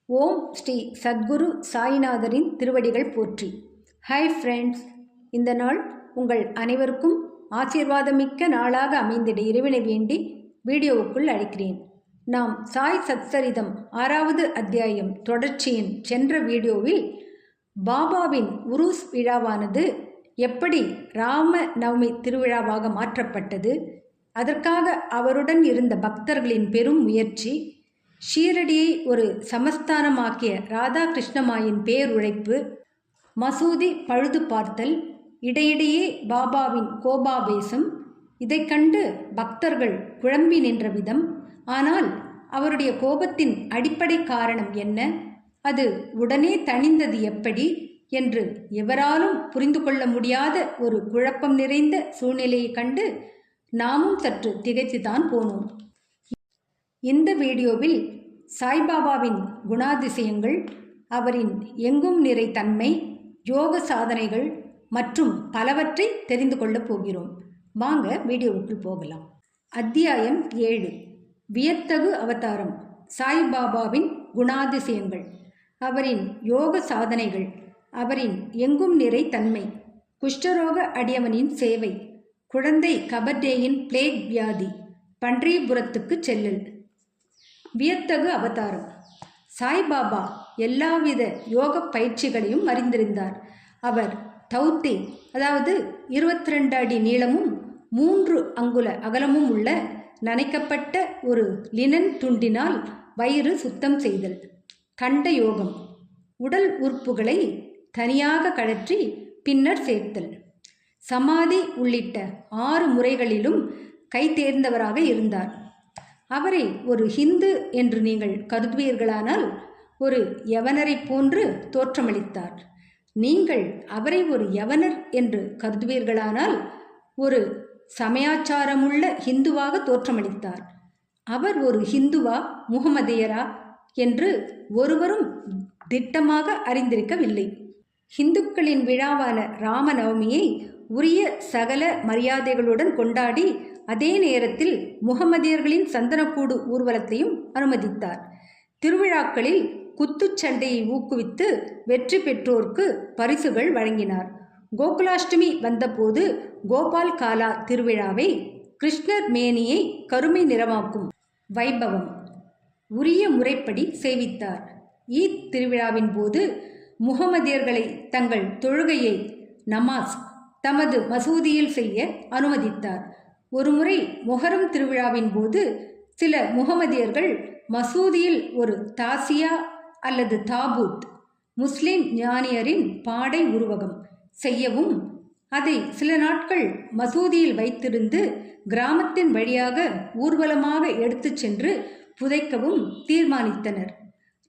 ஓம் ஸ்ரீ சத்குரு சாய்நாதரின் திருவடிகள் போற்றி. Hi friends, இந்த நாள் உங்கள் அனைவருக்கும் ஆசீர்வாதமிக்க நாளாக அமைந்திட இறைவனை வேண்டி வீடியோவுக்குள் அழைக்கிறேன். நாம் சாய் சத்சரிதம் 6வது அத்தியாயம் தொடர்ச்சியின் சென்ற வீடியோவில் பாபாவின் உருஸ் விழாவானது எப்படி ராம நவமி திருவிழாவாக மாற்றப்பட்டது, அதற்காக அவருடன் இருந்த பக்தர்களின் பெரும் முயற்சி, ஷீரடியை ஒரு சமஸ்தானமாக்கிய ராதாகிருஷ்ணமாயின் பேருழைப்பு, மசூதி பழுது பார்த்தல், இடையிடையே பாபாவின் கோபாவேசம், இதை கண்டு பக்தர்கள் குழம்பி நின்ற விதம், ஆனால் அவருடைய கோபத்தின் அடிப்படை காரணம் என்ன, அது உடனே தணிந்தது எப்படி என்று எவராலும் புரிந்து கொள்ள முடியாத ஒரு குழப்பம் நிறைந்த சூழ்நிலையை கண்டு நாமும் சற்று திகைத்துதான் போனோம். இந்த வீடியோவில் சாய்பாபாவின் குணாதிசயங்கள், அவரின் எங்கும் நிறை தன்மை, யோக சாதனைகள் மற்றும் பலவற்றை தெரிந்து கொள்ளப் போகிறோம். வாங்க வீடியோவுக்குள் போகலாம். அத்தியாயம் 7, வியத்தகு அவதாரம். சாய்பாபாவின் குணாதிசயங்கள், அவரின் யோக சாதனைகள், அவரின் எங்கும் நிறை தன்மை, குஷ்டரோக அடியவனின் சேவை, குழந்தை கபர்டேயின் பிளேக் வியாதி, பன்றிபுரத்துக்கு செல்லல். வியத்தகு அவதாரம். சாய்பாபா எல்லாவித யோக பயிற்சிகளையும் அறிந்திருந்தார். அவர் தௌத்தி, அதாவது 22 அடி நீளமும் 3 அங்குல அகலமும் உள்ள நனைக்கப்பட்ட ஒரு லினன் துண்டினால் வயிறு சுத்தம் செய்தல், கண்ட யோகம், உடல் உறுப்புகளை தனியாக கழற்றி பின்னர் சேர்த்தல், சமாதி உள்ளிட்ட 6 முறைகளிலும் கை தேர்ந்தவராக இருந்தார். அவரை ஒரு ஹிந்து என்று நீங்கள் கருதுவீர்களானால் ஒரு யவனரை போன்று தோற்றமளித்தார். நீங்கள் அவரை ஒரு யவனர் என்று கருதுவீர்களானால் ஒரு சமயாச்சாரமுள்ள ஹிந்துவாக தோற்றமளித்தார். அவர் ஒரு ஹிந்துவா முகமதியரா என்று ஒருவரும் திட்டமாக அறிந்திருக்கவில்லை. ஹிந்துக்களின் விழாவான ராமநவமியை உரிய சகல மரியாதைகளுடன் கொண்டாடி அதே நேரத்தில் முகமதியர்களின் சந்தனக்கூடு ஊர்வலத்தையும் அனுமதித்தார். திருவிழாக்களில் குத்துச்சண்டையை ஊக்குவித்து வெற்றி பெற்றோருக்கு பரிசுகள் வழங்கினார். கோகுலாஷ்டமி வந்தபோது கோபால் காலா திருவிழாவை கிருஷ்ணர் மேனியை கருமை நிறமாக்கும் வைபவம் உரிய முறைப்படி சேவித்தார். ஈத் திருவிழாவின் போது முகமதியர்களை தங்கள் தொழுகையை நமாஸ் தமது மசூதியில் செய்ய அனுமதித்தார். ஒருமுறை மொஹரம் திருவிழாவின் போது சில முகமதியர்கள் மசூதியில் ஒரு தாசியா அல்லது தாபூத், முஸ்லிம் ஞானியரின் பாடை உருவகம் செய்யவும் அதை சில நாட்கள் மசூதியில் வைத்திருந்து கிராமத்தின் வழியாக ஊர்வலமாக எடுத்துச் சென்று புதைக்கவும் தீர்மானித்தனர்.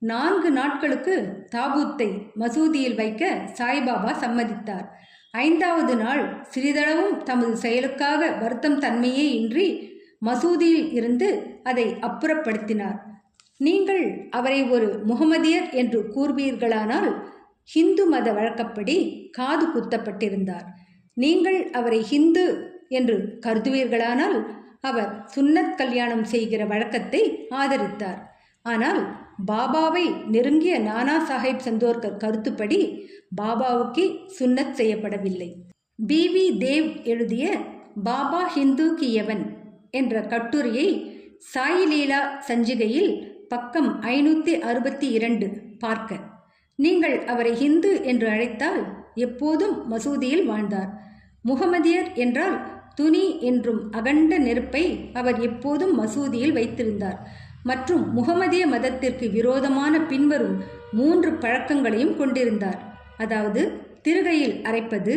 4 நாட்களுக்கு தாபூத்தை மசூதியில் வைக்க சாய்பாபா சம்மதித்தார். 5வது நாள் சிறிதளவும் தமது செயலுக்காக வருத்தம் தன்மையே இன்றி மசூதியில் இருந்து அதை அப்புறப்படுத்தினார். நீங்கள் அவரை ஒரு முகமதியர் என்று கூறுவீர்களானால் ஹிந்து மத வழக்கப்படி காது குத்தப்பட்டிருந்தார். நீங்கள் அவரை ஹிந்து என்று கருதுவீர்களானால் அவர் சுன்னத் கல்யாணம் செய்கிற வழக்கத்தை ஆதரித்தார். ஆனால் பாபாவை நெருங்கிய நானா சாஹேப் சந்தோர்கர் கருத்துப்படி பாபாவுக்கு சுன்னத் செய்யப்படவில்லை. பி.வி. தேவ் எழுதிய பாபா ஹிந்து கி யவன் என்ற கட்டுரையை சாய் லீலா சஞ்சிகையில் பக்கம் 562 பார்க்க. நீங்கள் அவரை ஹிந்து என்று அழைத்தால் எப்போதும் மசூதியில் வாழ்ந்தார். முகமதியர் என்றால் துணி என்றும் அகண்ட நெருப்பை அவர் எப்போதும் மசூதியில் வைத்திருந்தார். மற்றும் முகமதிய மதத்திற்கு விரோதமான பின்வரும் 3 பழக்கங்களையும் கொண்டிருந்தார். அதாவது திருகையில் அரைப்பது,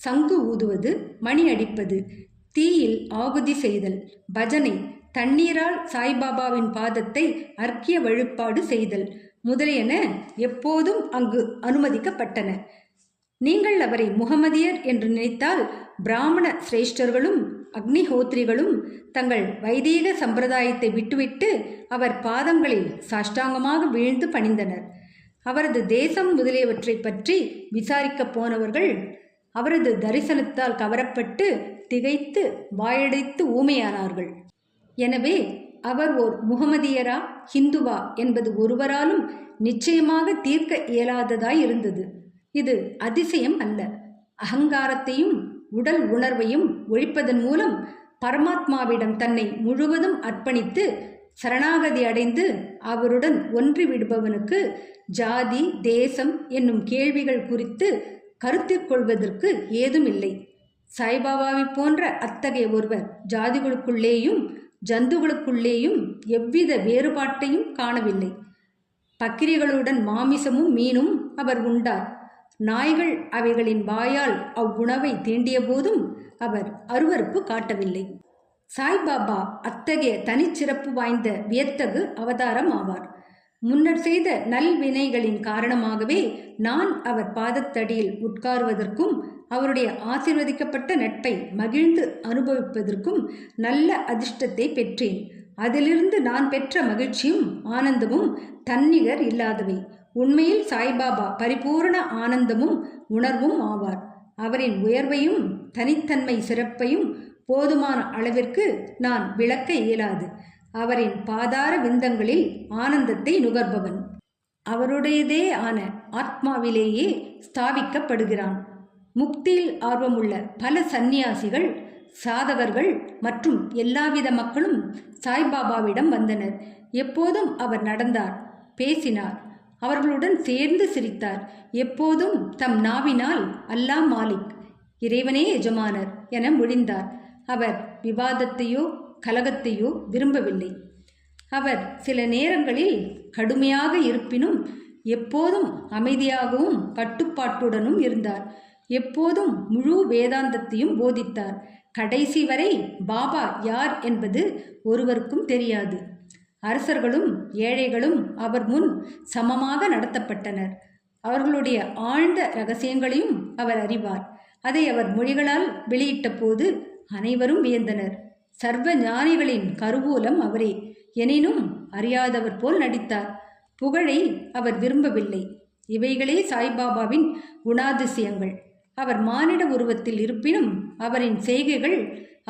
சங்கு ஊதுவது, மணி அடிப்பது, தீயில் ஆகுதி செய்தல், பஜனை, தண்ணீரால் சாய்பாபாவின் பாதத்தை அர்க்கிய வழிபாடு செய்தல் முதலியன எப்போதும் அங்கு அனுமதிக்கப்பட்டன. நீங்கள் அவரை முகமதியர் என்று நினைத்தால் பிராமண சிரேஷ்டர்களும் அக்னிஹோத்ரிகளும் தங்கள் வைதீக சம்பிரதாயத்தை விட்டுவிட்டு அவர் பாதங்களில் சாஷ்டாங்கமாக வீழ்ந்து பணிந்தனர். அவரது தேசம் முதலியவற்றை பற்றி விசாரிக்கப் போனவர்கள் அவரது தரிசனத்தால் கவரப்பட்டு திகைத்து வாயடைத்து ஊமையானார்கள். எனவே அவர் ஓர் முகமதியரா ஹிந்துவா என்பது ஒருவராலும் நிச்சயமாக தீர்க்க இயலாததாய் இருந்தது. இது அதிசயம் அல்ல. அகங்காரத்தையும் உடல் உணர்வையும் ஒழிப்பதன் மூலம் பரமாத்மாவிடம் தன்னை முழுவதும் அர்ப்பணித்து சரணாகதி அடைந்து அவருடன் ஒன்றிவிடுபவனுக்கு ஜாதி தேசம் என்னும் கேள்விகள் குறித்து கருத்தில் கொள்வதற்கு ஏதுமில்லை. சாய்பாபாவை போன்ற அத்தகைய ஒருவர் ஜாதிகளுக்குள்ளேயும் ஜந்துகளுக்குள்ளேயும் எவ்வித வேறுபாட்டையும் காணவில்லை. பக்கிரிகளுடன் மாமிசமும் மீனும் அவர் உண்டார். நாய்கள் அவைகளின் வாயால் அவ்வுணவை தீண்டிய போதும் அவர் அருவருப்பு காட்டவில்லை. சாய்பாபா அத்தகைய தனிச்சிறப்பு வாய்ந்த வியத்தகு அவதாரம் ஆவார். முன்னர் செய்த நல்வினைகளின் காரணமாகவே நான் அவர் பாதத்தடியில் உட்காருவதற்கும் அவருடைய ஆசீர்வதிக்கப்பட்ட நட்பை மகிழ்ந்து அனுபவிப்பதற்கும் நல்ல அதிர்ஷ்டத்தை பெற்றேன். அதிலிருந்து நான் பெற்ற மகிழ்ச்சியும் ஆனந்தமும் தன்னிகர் இல்லாதவை. உண்மையில் சாய்பாபா பரிபூர்ண ஆனந்தமும் உணர்வும் ஆவார். அவரின் உயர்வையும் தனித்தன்மை சிறப்பையும் போதுமான அளவிற்கு நான் விளக்க இயலாது. அவரின் பாதார விந்தங்களில் ஆனந்தத்தை நுகர்பவன் அவருடையதே ஆன ஆத்மாவிலேயே ஸ்தாபிக்கப்படுகிறான். முக்தியில் ஆர்வமுள்ள பல சந்நியாசிகள், சாதகர்கள் மற்றும் எல்லாவித மக்களும் சாய்பாபாவிடம் வந்தனர். எப்போதும் அவர் நடந்தார், பேசினார், அவர்களுடன் சேர்ந்து சிரித்தார். எப்போதும் தம் நாவினால் அல்லாஹ் மாலிக், இறைவனே எஜமானர் என மொழிந்தார். அவர் விவாதத்தையோ கலகத்தையோ விரும்பவில்லை. அவர் சில நேரங்களில் கடுமையாக இருப்பினும் எப்போதும் அமைதியாகவும் கட்டுப்பாட்டுடனும் இருந்தார். எப்போதும் முழு வேதாந்தத்தையும் போதித்தார். கடைசி வரை பாபா யார் என்பது ஒருவருக்கும் தெரியாது. அரசர்களும் ஏழைகளும் அவர் முன் சமமாக நடத்தப்பட்டனர். அவர்களுடைய ஆழ்ந்த இரகசியங்களையும் அவர் அறிவார். அதை அவர் மொழிகளால் வெளியிட்ட போது அனைவரும் வியந்தனர். சர்வ ஞானிகளின் கருவூலம் அவரே. எனினும் அறியாதவர் போல் நடித்தார். புகழை அவர் விரும்பவில்லை. இவைகளே சாய்பாபாவின் குணாதிசயங்கள். அவர் மானிட உருவத்தில் இருப்பினும் அவரின் செய்கைகள்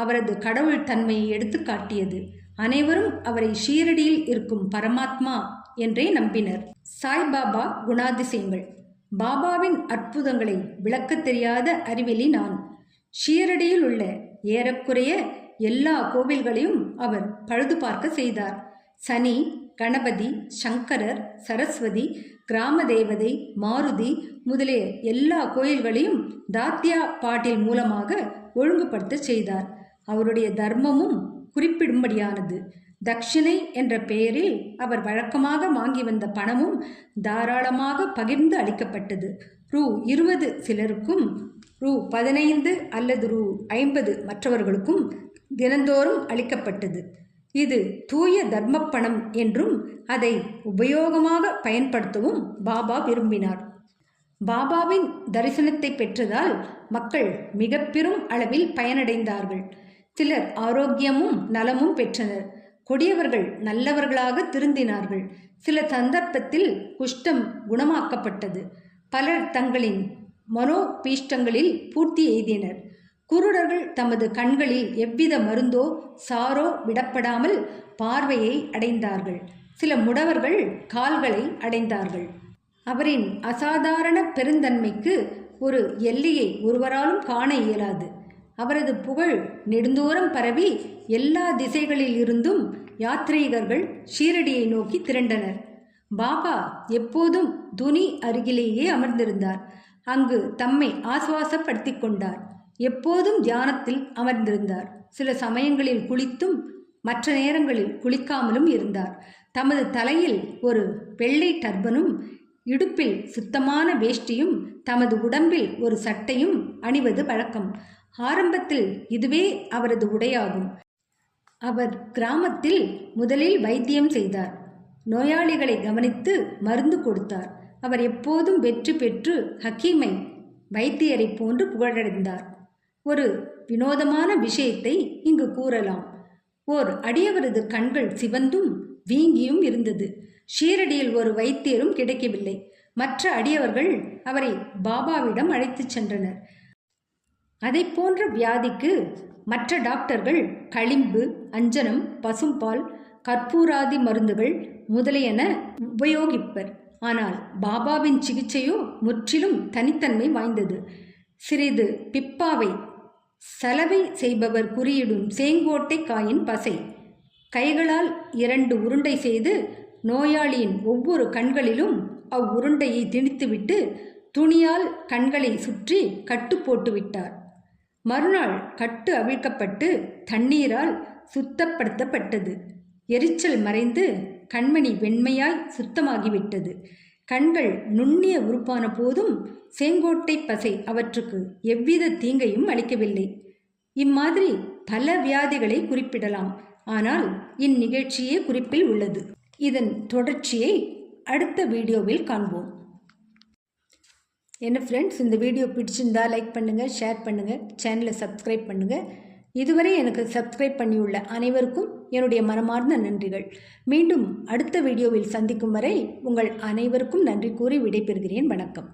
அவரது கடவுள் தன்மையை எடுத்து காட்டியது. அனைவரும் அவரை ஷீரடியில் இருக்கும் பரமாத்மா என்றே நம்பினர். சாய்பாபா குணாதிசயங்கள். பாபாவின் அற்புதங்களை விளக்கத் தெரியாத அறிவிலி நான். ஷீரடியில் உள்ள ஏறக்குறைய எல்லா கோவில்களையும் அவர் பழுது பார்க்க செய்தார். சனி, கணபதி, சங்கரர், சரஸ்வதி, கிராம தேவதை, மாருதி முதலிய எல்லா கோயில்களையும் தாத்யா பாட்டில் மூலமாக ஒழுங்குபடுத்த செய்தார். அவருடைய தர்மமும் குறிப்பிடும்படியானது. தட்சிணை என்ற பெயரில் அவர் வழக்கமாக வாங்கி வந்த பணமும் தாராளமாக பகிர்ந்து அளிக்கப்பட்டது. ரூ 20 சிலருக்கும், ரூ 15 அல்லது ரூ 50 மற்றவர்களுக்கும் தினந்தோறும் அளிக்கப்பட்டது. இது தூய தர்மப்பணம் என்றும் அதை உபயோகமாக பயன்படுத்தவும் பாபா விரும்பினார். பாபாவின் தரிசனத்தை பெற்றதால் மக்கள் மிக பெரும் அளவில் பயனடைந்தார்கள். சிலர் ஆரோக்கியமும் நலமும் பெற்றனர். கொடியவர்கள் நல்லவர்களாக திருந்தினார்கள். சில சந்தர்ப்பத்தில் குஷ்டம் குணமாக்கப்பட்டது. பலர் தங்களின் மனோபீஷ்டங்களில் பூர்த்தி எய்தினர். குருடர்கள் தமது கண்களில் எவ்வித மருந்தோ சாரோ விடப்படாமல் பார்வையை அடைந்தார்கள். சில முடவர்கள் கால்களை அடைந்தார்கள். அவரின் அசாதாரண பெருந்தன்மைக்கு ஒரு எல்லையை ஒருவராலும் காண இயலாது. அவரது புகழ் நெடுந்தூரம் பரவி எல்லா திசைகளில் இருந்தும் யாத்ரீகர்கள் ஷீரடியை நோக்கி திரண்டனர். பாபா எப்போதும் துனி அருகிலேயே அமர்ந்திருந்தார். அங்கு தம்மை ஆசுவாசப்படுத்தி கொண்டார். எப்போதும் தியானத்தில் அமர்ந்திருந்தார். சில சமயங்களில் குளித்தும் மற்ற நேரங்களில் குளிக்காமலும் இருந்தார். தமது தலையில் ஒரு வெள்ளை டர்பனும் இடுப்பில் சுத்தமான வேஷ்டியும் தமது உடம்பில் ஒரு சட்டையும் அணிவது வழக்கம். ஆரம்பத்தில் இதுவே அவரது உடையாகும். அவர் கிராமத்தில் முதலில் வைத்தியம் செய்தார். நோயாளிகளை கவனித்து மருந்து கொடுத்தார். அவர் எப்போதும் வெற்றி பெற்று ஹக்கீமை வைத்தியரை போன்று புகழடைந்தார். ஒரு வினோதமான விஷயத்தை இங்கு கூறலாம். ஓர் அடியவரது கண்கள் சிவந்தும் வீங்கியும் இருந்தது. ஷீரடியில் ஒரு வைத்தியரும் கிடைக்கவில்லை. மற்ற அடியவர்கள் அவரை பாபாவிடம் அழைத்துச் சென்றனர். அதை போன்ற வியாதிக்கு மற்ற டாக்டர்கள் களிம்பு, அஞ்சனம், பசும்பால், கற்பூராதி மருந்துகள் முதலியன உபயோகிப்பர். ஆனால் பாபாவின் சிகிச்சையோ முற்றிலும் தனித்தன்மை வாய்ந்தது. சிறிது பிப்பாவை சலவை செய்பவர் குறியிடும் சேங்கோட்டை காயின் பசை கைகளால் 2 உருண்டை செய்து நோயாளியின் ஒவ்வொரு கண்களிலும் அவ்வுருண்டையை திணித்துவிட்டு துணியால் கண்களை சுற்றி கட்டு போட்டு விட்டார். மறுநாள் கட்டு அவிழ்க்கப்பட்டு தண்ணீரால் சுத்தப்படுத்தப்பட்டது. எரிச்சல் மறைந்து கண்மணி வெண்மையாய் சுத்தமாகிவிட்டது. கண்கள் நுண்ணிய உறுப்பான போதும் செங்கோட்டை பசை அவற்றுக்கு எவ்வித தீங்கையும் அளிக்கவில்லை. இம்மாதிரி பல வியாதிகளை குறிப்பிடலாம். ஆனால் இந்நிகழ்ச்சியே குறிப்பில் உள்ளது. இதன் தொடர்ச்சியை அடுத்த வீடியோவில் காண்போம். என்ன ஃப்ரெண்ட்ஸ், இந்த வீடியோ பிடிச்சிருந்தா லைக் பண்ணுங்கள், ஷேர் பண்ணுங்கள், சேனலை சப்ஸ்கிரைப் பண்ணுங்கள். இதுவரை எனக்கு சப்ஸ்கிரைப் பண்ணியுள்ள அனைவருக்கும் என்னுடைய மனமார்ந்த நன்றிகள். மீண்டும் அடுத்த வீடியோவில் சந்திக்கும் வரை உங்கள் அனைவருக்கும் நன்றி கூறி விடைபெறுகிறேன். வணக்கம்.